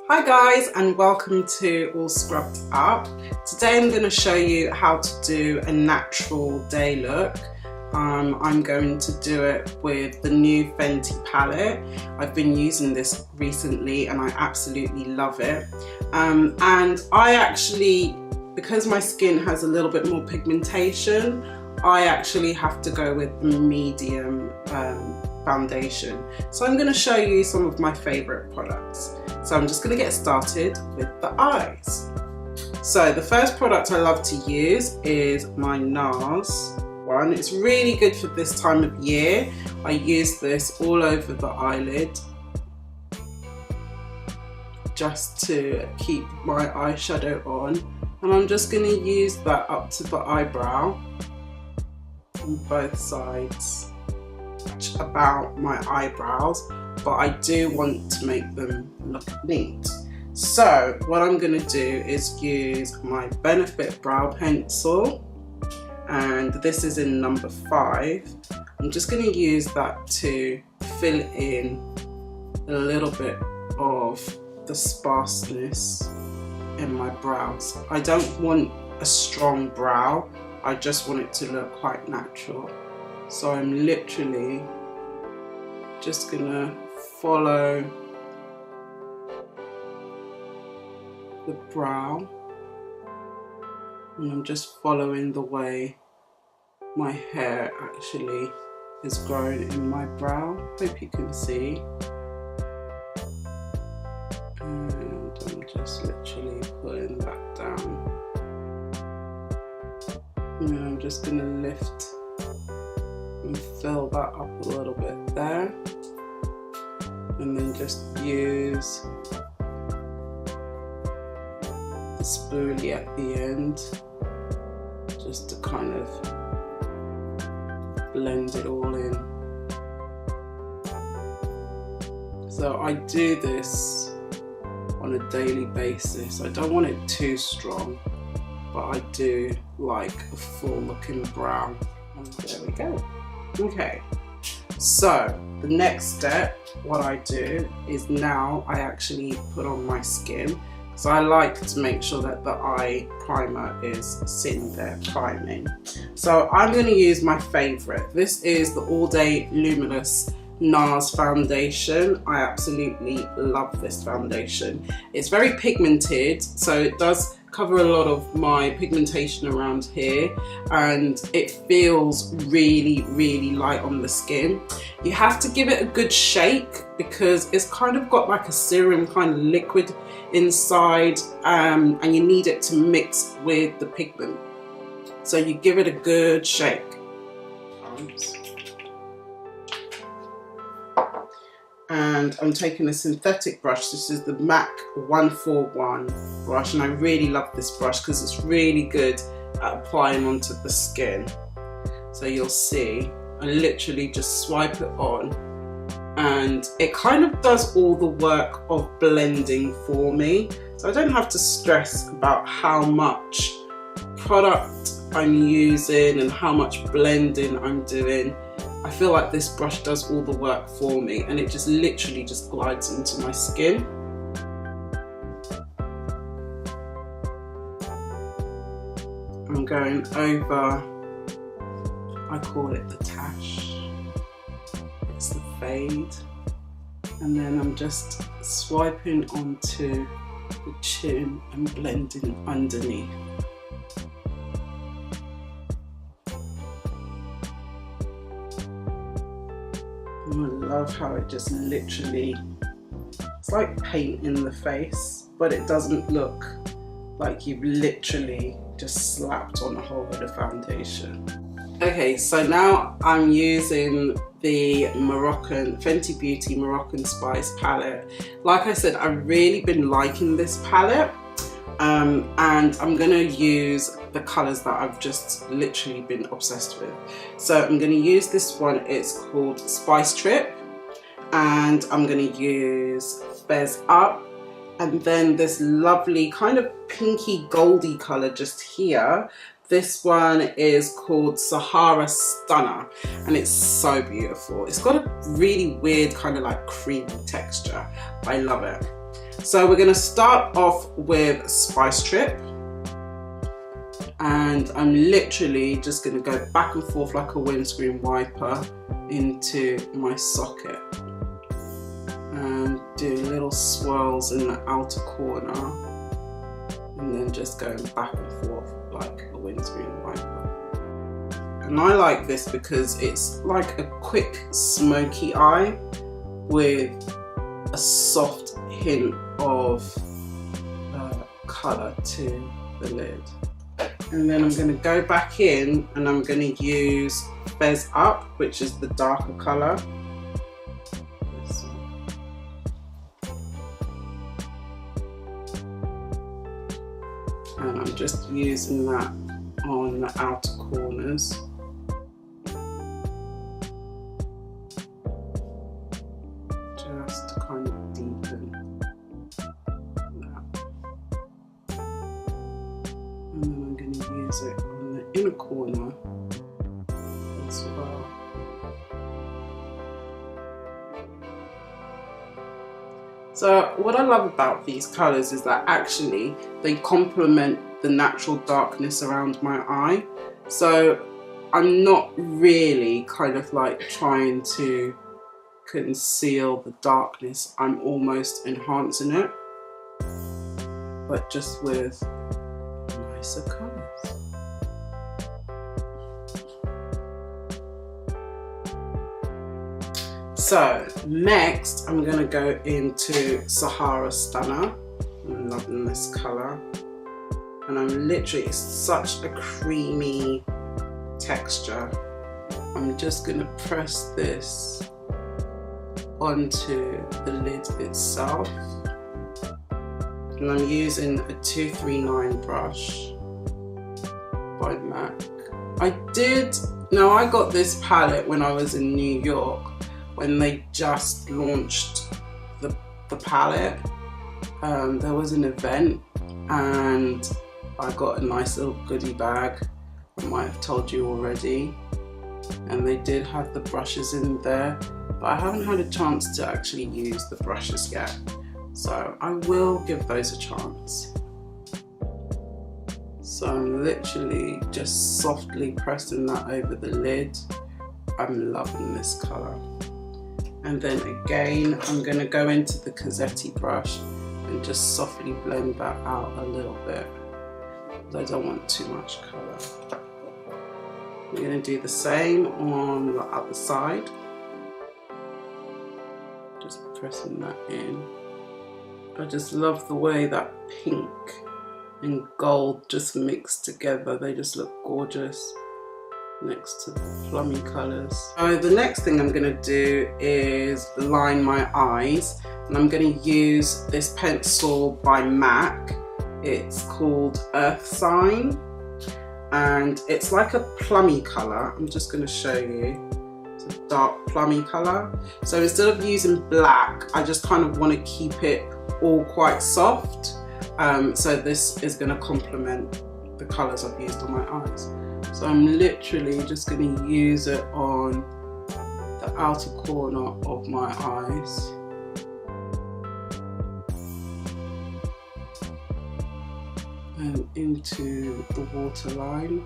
Hi guys, and welcome to All Scrubbed Up. Today I'm going to show you how to do a natural day look. I'm going to do it with the new Fenty palette. I've been using this recently and I absolutely love it. And I actually, because my skin has a little bit more pigmentation, I actually have to go with the medium foundation. So I'm going to show you some of my favorite products. So I'm just going to get started with the eyes. So the first product I love to use is my Nars one. It's really good for this time of year. I use this all over the eyelid just to keep my eyeshadow on, and I'm just going to use that up to the eyebrow on both sides, about my eyebrows, but I do want to make them look neat. So what I'm going to do is use my Benefit brow pencil, and this is in number 5. I'm just going to use that to fill in a little bit of the sparseness in my brows. I don't want a strong brow, I just want it to look quite natural. So I'm literally just gonna follow the brow, and I'm just following the way my hair actually is growing in my brow. Hope you can see. And I'm just literally pulling that down. And then I'm just gonna lift and fill that up a little bit there, and then just use the spoolie at the end just to kind of blend it all in. So I do this on a daily basis. I don't want it too strong, but I do like a full looking brow. And there we go. Okay, so the next step, what I do is now I actually put on my skin. So I like to make sure that the eye primer is sitting there priming. So I'm going to use my favorite. This is the All Day Luminous Nars foundation. I absolutely love this foundation. It's very pigmented, so it does cover a lot of my pigmentation around here, and it feels really light on the skin. You have to give it a good shake because it's kind of got like a serum kind of liquid inside, and you need it to mix with the pigment. So you give it a good shake. And I'm taking a synthetic brush. This is the MAC 141 brush, and I really love this brush because it's really good at applying onto the skin. So you'll see, I literally just swipe it on, and it kind of does all the work of blending for me. So I don't have to stress about how much product I'm using and how much blending I'm doing. I feel like this brush does all the work for me, and it just literally just glides into my skin. I'm going over, I call it the tash, it's the fade, and then I'm just swiping onto the chin and blending underneath. I love how it just literally, it's like paint in the face, but it doesn't look like you've literally just slapped on a whole bit of foundation. Okay, so now I'm using the Fenty Beauty Moroccan Spice palette. Like I said, I've really been liking this palette, and I'm gonna use the colors that I've just literally been obsessed with. So I'm gonna use this one, it's called Spice Trip, and I'm gonna use Fez Up, and then this lovely kind of pinky goldy color just here. This one is called Sahara Stunner, and it's so beautiful. It's got a really weird kind of like creamy texture. I love it. So we're going to start off with Spice Trip, and I'm literally just going to go back and forth like a windscreen wiper into my socket and do little swirls in the outer corner, and then just going back and forth like a windscreen wiper. And I like this because it's like a quick smoky eye with a soft hint of colour to the lid. And then I'm going to go back in and I'm going to use Fez Up, which is the darker colour. And I'm just using that on the outer corners. Just to kind of deepen that. And then I'm going to use it on the inner corner as well. So what I love about these colours is that actually they complement the natural darkness around my eye. So I'm not really kind of like trying to conceal the darkness, I'm almost enhancing it, but just with nicer colours. So next I'm going to go into Sahara Stunner. I'm loving this colour, and I'm literally, it's such a creamy texture. I'm just going to press this onto the lid itself, and I'm using a 239 brush by MAC. I got this palette when I was in New York, when they just launched the palette. There was an event and I got a nice little goodie bag. I might have told you already, and they did have the brushes in there, but I haven't had a chance to actually use the brushes yet, so I will give those a chance. So I'm literally just softly pressing that over the lid. I'm loving this colour. And then again, I'm going to go into the Cossetti brush and just softly blend that out a little bit, because I don't want too much colour. We're going to do the same on the other side. Just pressing that in. I just love the way that pink and gold just mix together. They just look gorgeous next to the plummy colours. So the next thing I'm going to do is line my eyes, and I'm going to use this pencil by MAC. It's called Earth Sign, and it's like a plummy colour. I'm just going to show you. It's a dark plummy colour. So instead of using black, I just kind of want to keep it all quite soft. So this is going to complement the colours I've used on my eyes. So I'm literally just going to use it on the outer corner of my eyes. And into the waterline.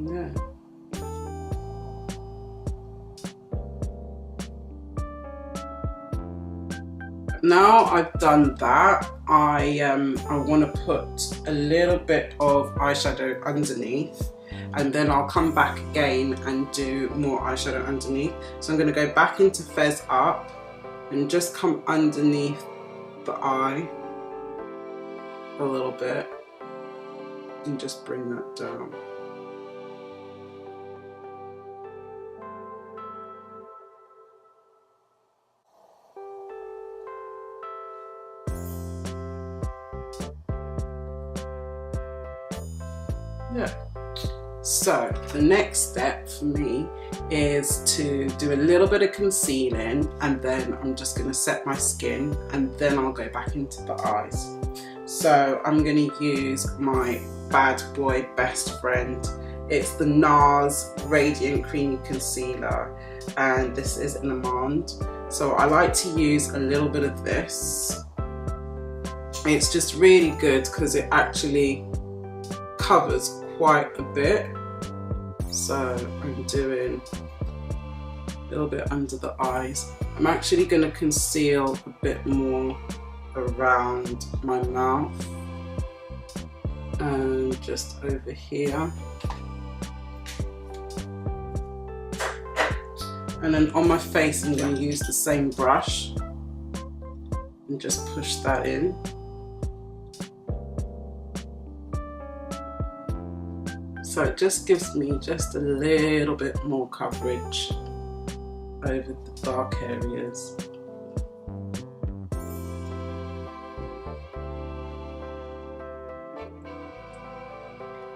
Yeah. Now I've done that, I want to put a little bit of eyeshadow underneath, and then I'll come back again and do more eyeshadow underneath. So I'm going to go back into Fez Up and just come underneath the eye a little bit and just bring that down. Yeah, So the next step for me is to do a little bit of concealing, and then I'm just going to set my skin, and then I'll go back into the eyes. So I'm going to use my bad boy best friend. It's the Nars Radiant Creamy Concealer, and this is an Almond. So I like to use a little bit of this. It's just really good because it actually covers quite a bit. So I'm doing a little bit under the eyes. I'm actually going to conceal a bit more around my mouth and just over here. And then on my face I'm going to use the same brush and just push that in. So it just gives me just a little bit more coverage over the dark areas.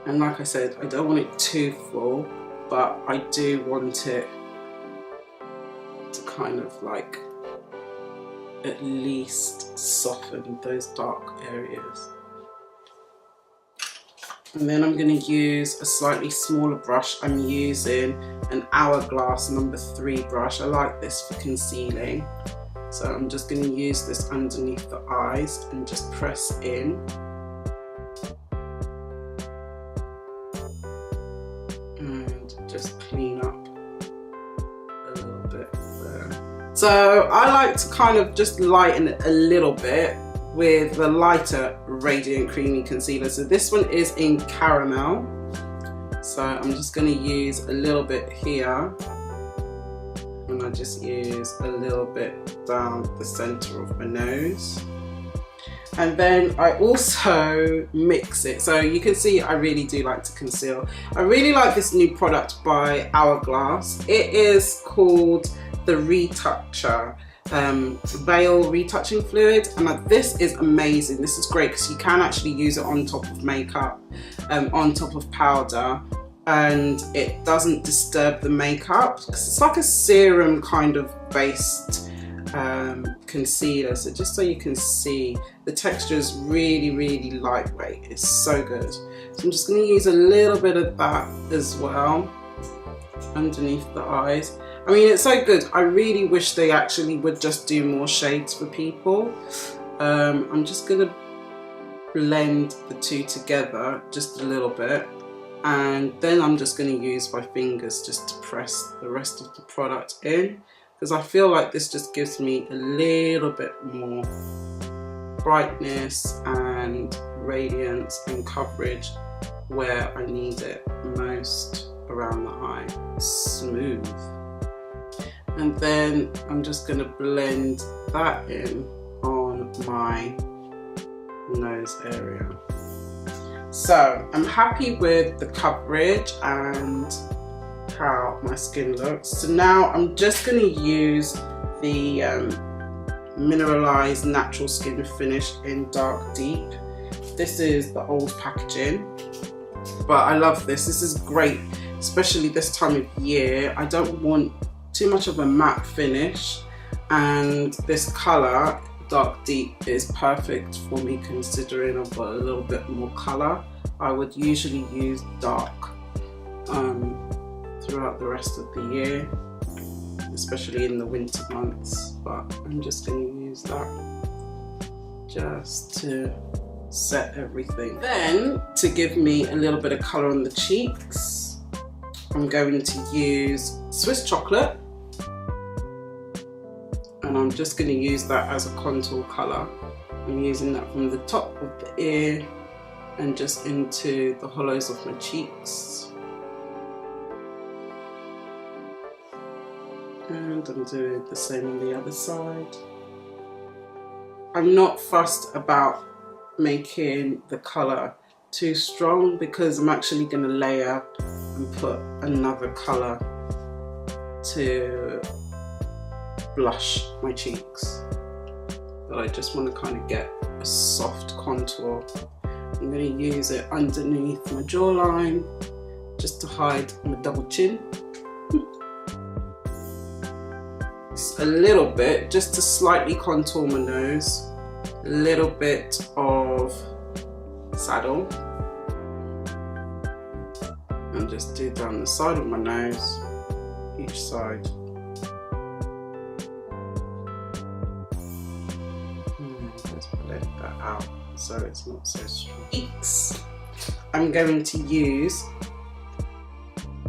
And like I said, I don't want it too full, but I do want it to kind of like at least soften those dark areas. And then I'm going to use a slightly smaller brush. I'm using an Hourglass number 3 brush. I like this for concealing. So I'm just going to use this underneath the eyes and just press in. And just clean up a little bit there. So I like to kind of just lighten it a little bit with the lighter Radiant Creamy Concealer. So this one is in Caramel. So I'm just going to use a little bit here, and I just use a little bit down the center of my nose. And then I also mix it. So you can see I really do like to conceal. I really like this new product by Hourglass. It is called the Retoucher. Vell retouching fluid, and this is amazing. This is great because you can actually use it on top of makeup, on top of powder, and it doesn't disturb the makeup because it's like a serum kind of based concealer. So just so you can see, the texture is really lightweight. It's so good. So I'm just going to use a little bit of that as well underneath the eyes. I mean, it's so good. I really wish they actually would just do more shades for people. I'm just going to blend the two together just a little bit, and then I'm just going to use my fingers just to press the rest of the product in, because I feel like this just gives me a little bit more brightness and radiance and coverage where I need it most around the eye. Smooth. And then I'm just going to blend that in on my nose area. So I'm happy with the coverage and how my skin looks. So now I'm just going to use the Mineralize Natural Skin Finish in Dark Deep. This is the old packaging, but I love this. This is great, especially this time of year. I don't want too much of a matte finish, and this colour, Dark Deep, is perfect for me considering I've got a little bit more colour. I would usually use dark throughout the rest of the year, especially in the winter months, but I'm just going to use that just to set everything. Then, to give me a little bit of colour on the cheeks, I'm going to use Swiss Chocolate, and I'm just going to use that as a contour colour. I'm using that from the top of the ear and just into the hollows of my cheeks. And I'm doing the same on the other side. I'm not fussed about making the colour too strong because I'm actually going to layer and put another colour to blush my cheeks, but I just want to kind of get a soft contour. I'm going to use it underneath my jawline just to hide my double chin. Just a little bit, just to slightly contour my nose. A little bit of saddle. And just do down the side of my nose, each side. Let's blend that out so it's not so strong. I'm going to use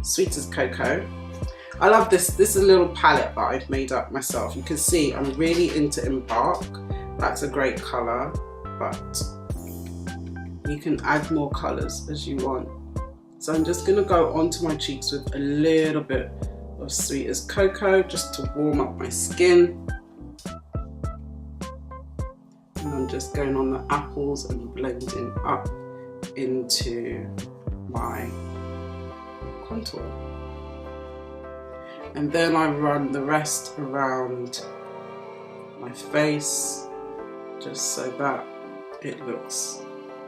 Sweet as Cocoa. I love this. This is a little palette that I've made up myself. You can see I'm really into Embark. That's a great colour, but you can add more colours as you want. So I'm just going to go onto my cheeks with a little bit of Sweet as Cocoa just to warm up my skin. And I'm just going on the apples and blending up into my contour. And then I run the rest around my face just so that it looks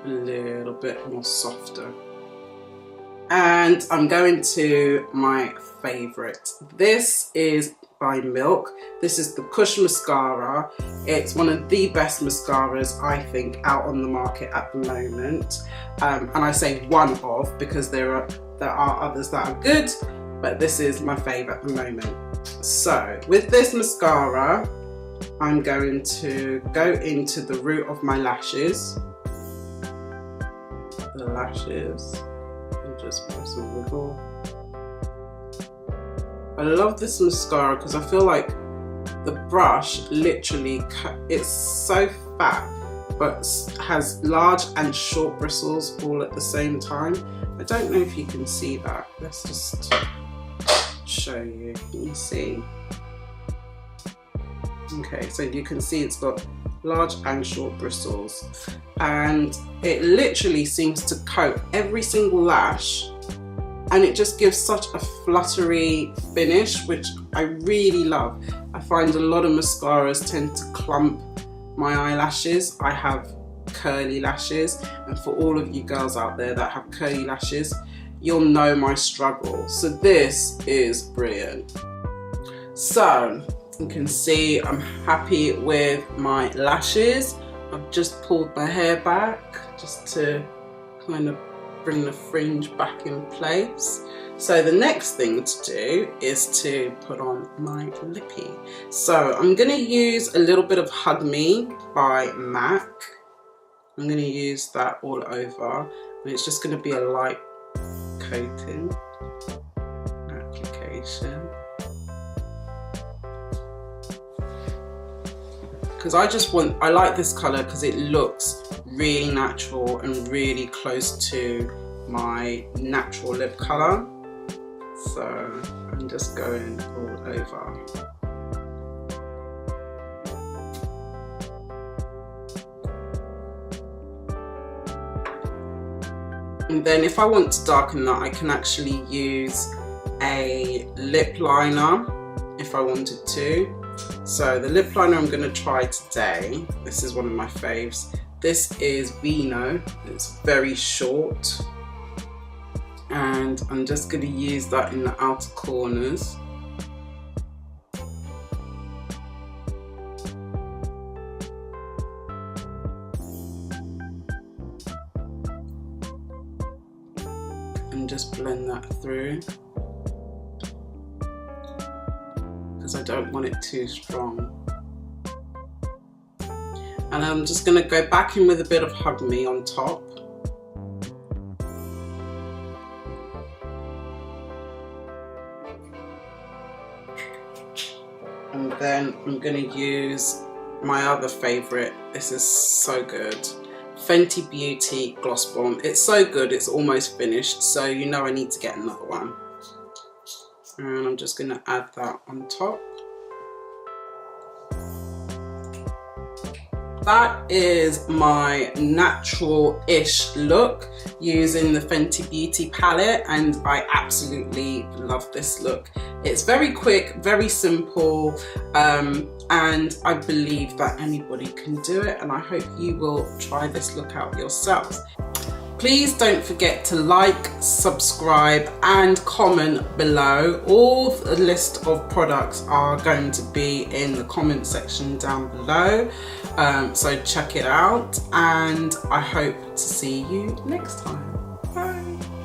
a little bit more softer. And I'm going to my favourite. This is by Milk. This is the Kush mascara. It's one of the best mascaras I think out on the market at the moment. And I say one of because there are others that are good, but this is my favourite at the moment. So with this mascara, I'm going to go into the root of my lashes. The lashes. And just give some wiggle. I love this mascara because I feel like the brush literally, it's so fat but has large and short bristles all at the same time. I don't know if you can see that. Let's just show you. Can you see? Okay, so you can see it's got large and short bristles, and it literally seems to coat every single lash, and it just gives such a fluttery finish, which I really love. I find a lot of mascaras tend to clump my eyelashes. I have curly lashes, and for all of you girls out there that have curly lashes, you'll know my struggle. So this is brilliant. So you can see I'm happy with my lashes. I've just pulled my hair back just to kind of bring the fringe back in place. So the next thing to do is to put on my lippy. So I'm going to use a little bit of Hug Me by MAC. I'm going to use that all over, and it's just going to be a light coating application. Because I like this colour because it looks really natural and really close to my natural lip colour. So I'm just going all over. And then if I want to darken that, I can actually use a lip liner if I wanted to. So the lip liner I'm going to try today, this is one of my faves. This is Vino. It's very short, and I'm just going to use that in the outer corners. And just blend that through, because I don't want it too strong. And I'm just going to go back in with a bit of Hug Me on top. And then I'm going to use my other favourite. This is so good. Fenty Beauty Gloss Bomb. It's so good, it's almost finished, so you know I need to get another one. And I'm just going to add that on top. That is my natural-ish look using the Fenty Beauty palette, and I absolutely love this look. It's very quick, very simple, and I believe that anybody can do it, and I hope you will try this look out yourselves. Please don't forget to like, subscribe and comment below. All the list of products are going to be in the comment section down below. So check it out, and I hope to see you next time. Bye.